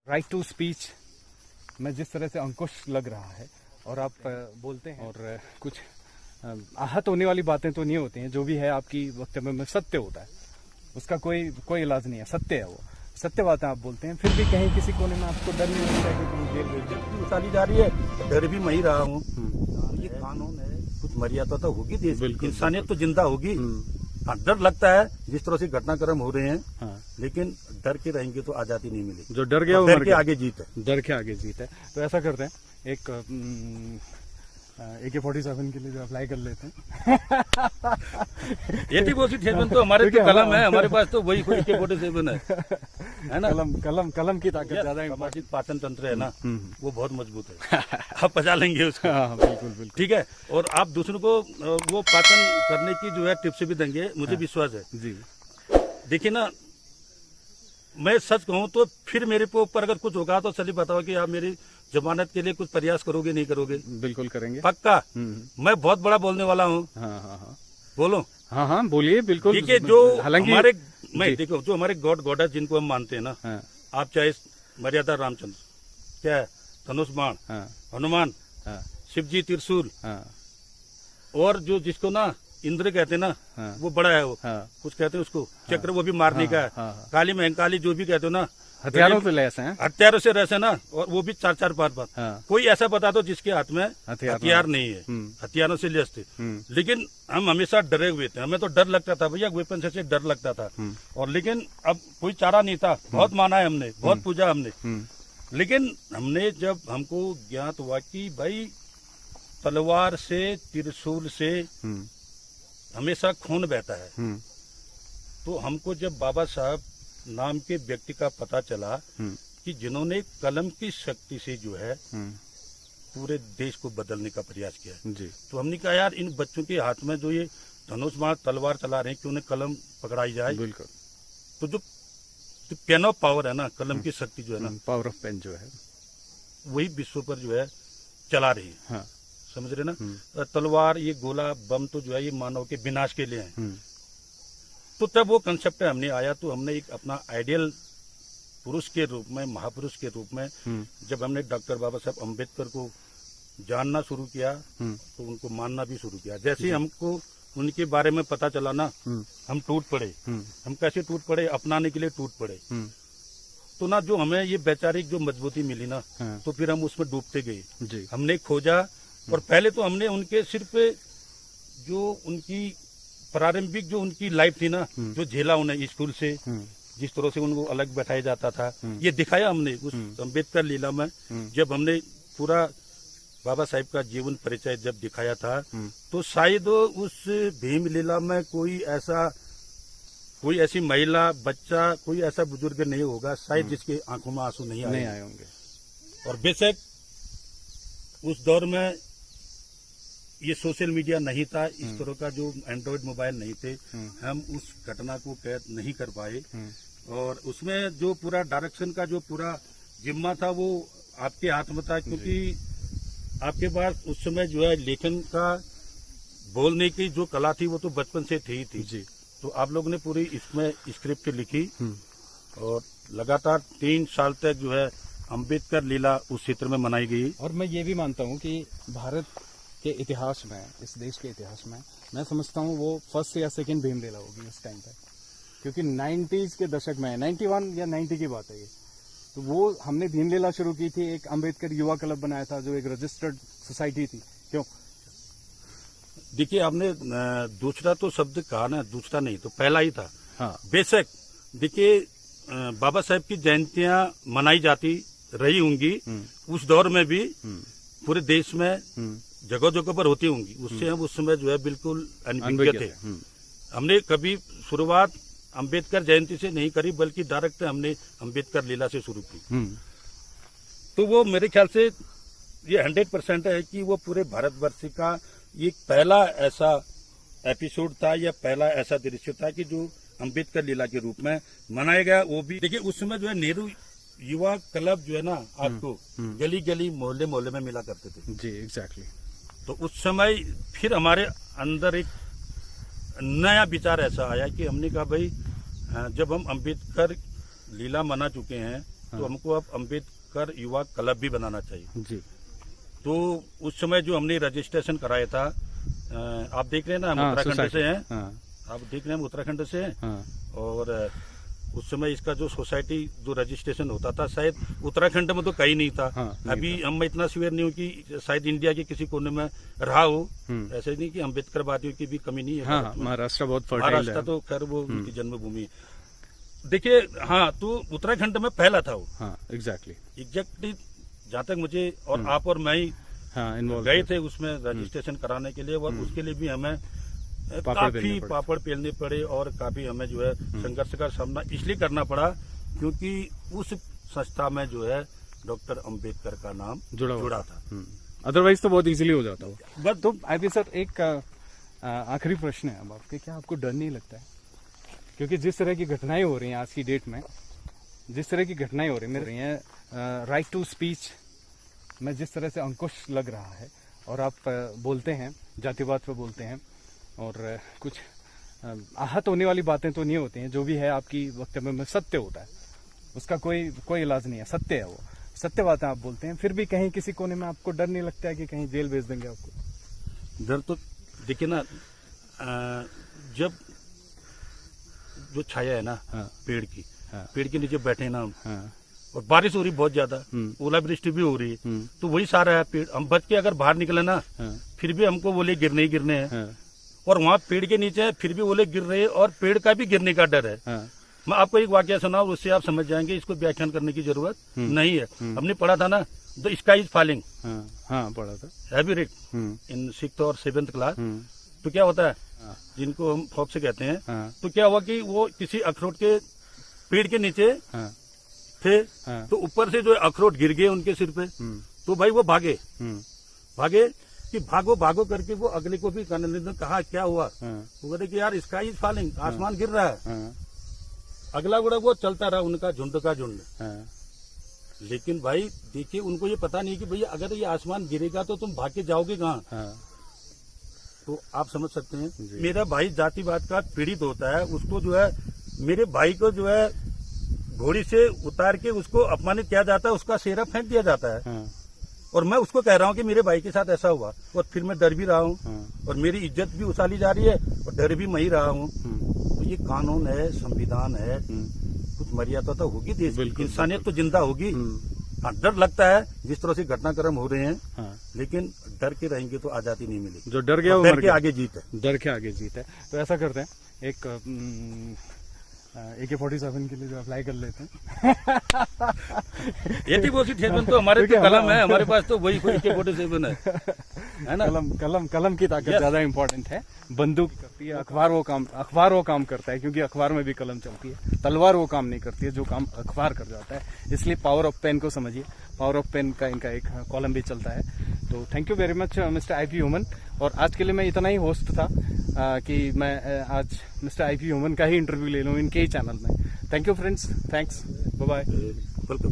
Right to speech में जिस तरह से अंकुश लग रहा है और आप बोलते हैं और कुछ आहत होने वाली बातें तो नहीं होती हैं, जो भी है आपकी वक्तव्य में सत्य होता है, उसका कोई इलाज नहीं है, सत्य है, वो सत्य बातें आप बोलते हैं। फिर भी कहीं किसी कोने में आपको डर नहीं लगता है कि जेल भेज दें? उतारी जा रही है, डर भी मैं ही रहा हूँ। ये कानून है, कुछ मर्यादा तो होगी, देश इंसानियत तो जिंदा होगी। हाँ, डर लगता है जिस तरह से घटनाक्रम हो रहे हैं। हाँ। लेकिन डर के रहेंगे तो आजादी नहीं मिलेगी। जो डर गया वो डर के आगे जीत है। डर के आगे जीत है। तो ऐसा करते हैं, एक AK-47 के लिए जो अप्लाई कर लेते हैं। AK-47 तो हमारे तो कलम है, हमारे पास तो वही AK-47 है ना। कलम की ताकत ज्यादा है। पाचन तंत्र है ना, वो बहुत मजबूत है। आप पचा लेंगे उसको। हाँ, बिल्कुल ठीक है। और आप दूसरों को वो पाचन करने की जो है टिप्स भी देंगे, मुझे विश्वास है जी। देखिए ना, मैं सच कहूँ तो फिर मेरे ऊपर अगर कुछ होगा तो चलिए बताओ कि आप मेरी जमानत के लिए कुछ प्रयास करोगे नहीं करोगे? बिल्कुल करेंगे, पक्का। मैं बहुत बड़ा बोलने वाला हूँ। हाँ। बोलो। हाँ, बोलिए। बिल्कुल। देखिए, जो हमारे देखो, जो हमारे गॉड जिनको हम मानते हैं ना, आप चाहे मर्यादा रामचंद्र, क्या है, धनुष बाण, हनुमान, शिव जी त्रिशूल, और जो जिसको ना इंद्र कहते हैं ना, वो बड़ा है, वो कुछ कहते हैं उसको चक्र, वो भी मारने का है। काली महंकाली जो भी कहते हो ना, हथियारों से लैस हैं, हथियारों से रस है ना, और वो भी 4-4 5-5। कोई ऐसा बता दो जिसके हाथ में हथियार नहीं है, हथियारों से लैस थे। लेकिन हम हमेशा डरे हुए थे, हमें तो डर लगता था भैया, वेपन से डर लगता था। और लेकिन अब कोई चारा नहीं था, बहुत माना है हमने, बहुत पूजा हमने। लेकिन हमने जब हमको ज्ञात हुआ कि भाई तलवार से, त्रिशूल से हमेशा खून बहता है, तो हमको जब बाबा साहब नाम के व्यक्ति का पता चला कि जिन्होंने कलम की शक्ति से जो है पूरे देश को बदलने का प्रयास किया जी, तो हमने कहा यार इन बच्चों के हाथ में जो ये धनुष बाण तलवार चला रहे हैं कि उन्हें कलम पकड़ाई जाए। बिल्कुल। तो जो पेन ऑफ पावर है ना, कलम की शक्ति जो है ना, पावर ऑफ पेन जो है, वही विश्व पर जो है चला रही है। हाँ। समझ रहे ना। तलवार, ये गोला, बम तो जो है ये मानव के विनाश के लिए है। तो तब वो कंसेप्ट हमने आया, तो हमने एक अपना आइडियल पुरुष के रूप में, महापुरुष के रूप में जब हमने डॉक्टर बाबा साहब अम्बेडकर को जानना शुरू किया, तो उनको मानना भी शुरू किया। जैसे ही हमको उनके बारे में पता चला ना, हम टूट पड़े। हम कैसे टूट पड़े? अपनाने के लिए टूट पड़े। तो ना जो हमें ये वैचारिक जो मजबूती मिली ना, तो फिर हम उसमें डूबते गए। हमने खोजा, और पहले तो हमने उनके सिर्फ जो उनकी प्रारंभिक जो उनकी लाइफ थी ना, जो झेला उन्हें स्कूल से, जिस तरह से उनको अलग बैठाया जाता था, ये दिखाया हमने उस अम्बेडकर लीला में। जब हमने पूरा बाबा साहिब का जीवन परिचय जब दिखाया था, तो शायद उस भीम लीला में कोई ऐसी महिला, बच्चा, कोई ऐसा बुजुर्ग नहीं होगा शायद जिसके आंखों में आंसू नहीं आए होंगे। और बेशक उस दौर में ये सोशल मीडिया नहीं था, इस तरह का जो एंड्रॉइड मोबाइल नहीं थे, हम उस घटना को कैद नहीं कर पाए। और उसमें जो पूरा डायरेक्शन का जो पूरा जिम्मा था वो आपके हाथ में था, क्योंकि आपके पास उस समय जो है लेखन का, बोलने की जो कला थी वो तो बचपन से थी जी। तो आप लोगों ने पूरी इसमें स्क्रिप्ट लिखी, और लगातार 3 साल तक जो है अम्बेडकर लीला उस क्षेत्र में मनाई गई। और मैं ये भी मानता हूँ कि भारत के इतिहास में, इस देश के इतिहास में, मैं समझता हूँ वो फर्स्ट या सेकंड भीम लीला होगी उस टाइम पे, क्योंकि 90s के दशक में, 91 या 90 की बात है ये, तो वो हमने भीम लीला शुरू की थी। एक अम्बेडकर युवा क्लब बनाया था, जो एक रजिस्टर्ड सोसाइटी थी। क्यों? देखिए, आपने दूसरा तो शब्द कहा ना, दूसरा नहीं तो पहला ही था। हाँ। बेशक देखिए, बाबा साहब की जयंतियां मनाई जाती रही होंगी उस दौर में भी, पूरे देश में जगह जगह पर होती होंगी। उससे हम उस समय जो है बिल्कुल अनभिज्ञ थे। हमने कभी शुरुआत अंबेडकर जयंती से नहीं करी, बल्कि डायरेक्ट हमने अंबेडकर लीला से शुरू की। तो वो मेरे ख्याल से ये 100% है कि वो पूरे भारतवर्ष का ये पहला ऐसा एपिसोड था, या पहला ऐसा दृश्य था कि जो अंबेडकर लीला के रूप में मनाया गया। वो भी देखिए, उस समय जो है नेहरू युवा क्लब जो है ना, आपको गली गली, मोहल्ले मोहल्ले में मिला करते थे जी। एग्जैक्टली। तो उस समय फिर हमारे अंदर एक नया विचार ऐसा आया कि हमने कहा भाई, जब हम अम्बेडकर लीला मना चुके हैं, तो हमको अब अम्बेडकर युवा क्लब भी बनाना चाहिए जी। तो उस समय जो हमने रजिस्ट्रेशन कराया था, आप देख रहे हैं ना, हम उत्तराखंड से हैं। आप देख रहे हैं हम उत्तराखंड से हैं। और उस समय इसका जो सोसाइटी जो रजिस्ट्रेशन होता था शायद उत्तराखंड में तो कहीं नहीं था। अभी हम इतना श्योर नहीं हूँ कि शायद इंडिया के किसी कोने में रहा हो। ऐसे नहीं कि अम्बेडकरवादियों की भी कमी नहीं है। महाराष्ट्र बहुत फर्टाइल है। महाराष्ट्र तो खैर वो उनकी जन्मभूमि है। देखिए, हाँ, तो उत्तराखंड में पहला था वो। एग्जैक्टली जहाँ तक मुझे और आप और मैं ही गए थे उसमें रजिस्ट्रेशन कराने के लिए, और उसके लिए भी हमें काफी पापड़ पेलने पड़े और काफी हमें जो है संघर्ष का सामना इसलिए करना पड़ा क्योंकि उस संस्था में जो है डॉक्टर अंबेडकर का नाम जुड़ा था। अदरवाइज तो बहुत इजीली हो जाता वो। बट तो आईपी सर, एक आखिरी प्रश्न है अब आपके, क्या आपको डर नहीं लगता है? क्योंकि जिस तरह की घटनाएं हो रही हैं आज की डेट में, जिस तरह की घटनाएं हो रही हैं, राइट टू स्पीच में जिस तरह से अंकुश लग रहा है, और आप बोलते हैं जातिवाद पे बोलते हैं, और कुछ आहत होने वाली बातें तो नहीं होती हैं, जो भी है आपकी वक्तव्य में सत्य होता है, उसका कोई इलाज नहीं है, सत्य है वो, सत्य बातें आप बोलते हैं। फिर भी कहीं किसी कोने में आपको डर नहीं लगता है कि कहीं जेल भेज देंगे आपको? डर तो देखिए ना, जब जो छाया है ना पेड़ की, पेड़ के नीचे बैठे ना हम, और बारिश हो रही बहुत ज्यादा, ओलावृष्टि भी हो रही है, तो वही सारा है पेड़। हम बच के अगर बाहर निकले ना, फिर भी हमको बोले गिरने ही गिरने हैं, और वहाँ पेड़ के नीचे है फिर भी बोले गिर रहे हैं, और पेड़ का भी गिरने का डर है। मैं आपको एक वाक्य सुनाऊं, उससे आप समझ जाएंगे, इसको व्याख्यान करने की जरूरत नहीं है। हमने पढ़ा था ना, द स्काई इज फॉलिंग, पढ़ा था, have you read in 6th और 7th क्लास। तो क्या होता है, जिनको हम फॉक्स से कहते हैं, तो क्या हुआ कि वो किसी अखरोट के पेड़ के नीचे थे, तो ऊपर से जो अखरोट गिर गए उनके सिर पे, तो भाई वो भागे कि भागो करके वो अगले को भी कहा क्या हुआ, वो कहते कि यार स्काई इज फॉलिंग, आसमान गिर रहा है। अगला गुड़ा वो चलता रहा, उनका झुंड का झुंड। लेकिन भाई देखिए, उनको ये पता नहीं कि भैया अगर ये आसमान गिरेगा तो तुम भाग के जाओगे कहाँ। तो आप समझ सकते हैं, मेरा भाई जातिवाद का पीड़ित होता है, उसको जो है, मेरे भाई को जो है घोड़ी से उतार के उसको अपमानित किया जाता है, उसका सेहरा फेंक दिया जाता है, और मैं उसको कह रहा हूँ कि मेरे भाई के साथ ऐसा हुआ, और फिर मैं डर भी रहा हूँ, और मेरी इज्जत भी उछाली जा रही है, और डर भी मैं ही रहा हूँ। तो ये कानून है, संविधान है, कुछ मर्यादा तो होगी देश की, इंसानियत तो जिंदा होगी। हाँ, डर लगता है जिस तरह से घटनाक्रम हो रहे हैं, लेकिन डर के रहेंगे तो आजादी नहीं मिलेगी। जो डर गया वो डर के आगे जीत है। डर के आगे जीत है। तो ऐसा करते हैं, एक AK-47 के लिए जो अप्लाई कर लेते हैं। AK-47 तो हमारे तो कलम है, हमारे पास तो वही AK-47 है ना। कलम की ताकत ज्यादा इम्पोर्टेंट है, बंदूक करती है, अखबार वो काम करता है, क्योंकि अखबार में भी कलम चलती है, तलवार वो काम नहीं करती है जो काम अखबार कर जाता है। इसलिए पावर ऑफ पेन को समझिए, पावर ऑफ पेन का इनका एक कॉलम भी चलता है। तो thank you very much mister IP human. और आज के लिए मैं इतना ही होस्ट था कि मैं आज मिस्टर IP ह्यूमन का ही इंटरव्यू ले लूँ इनके ही चैनल में। Thank you friends, thanks, bye bye, welcome.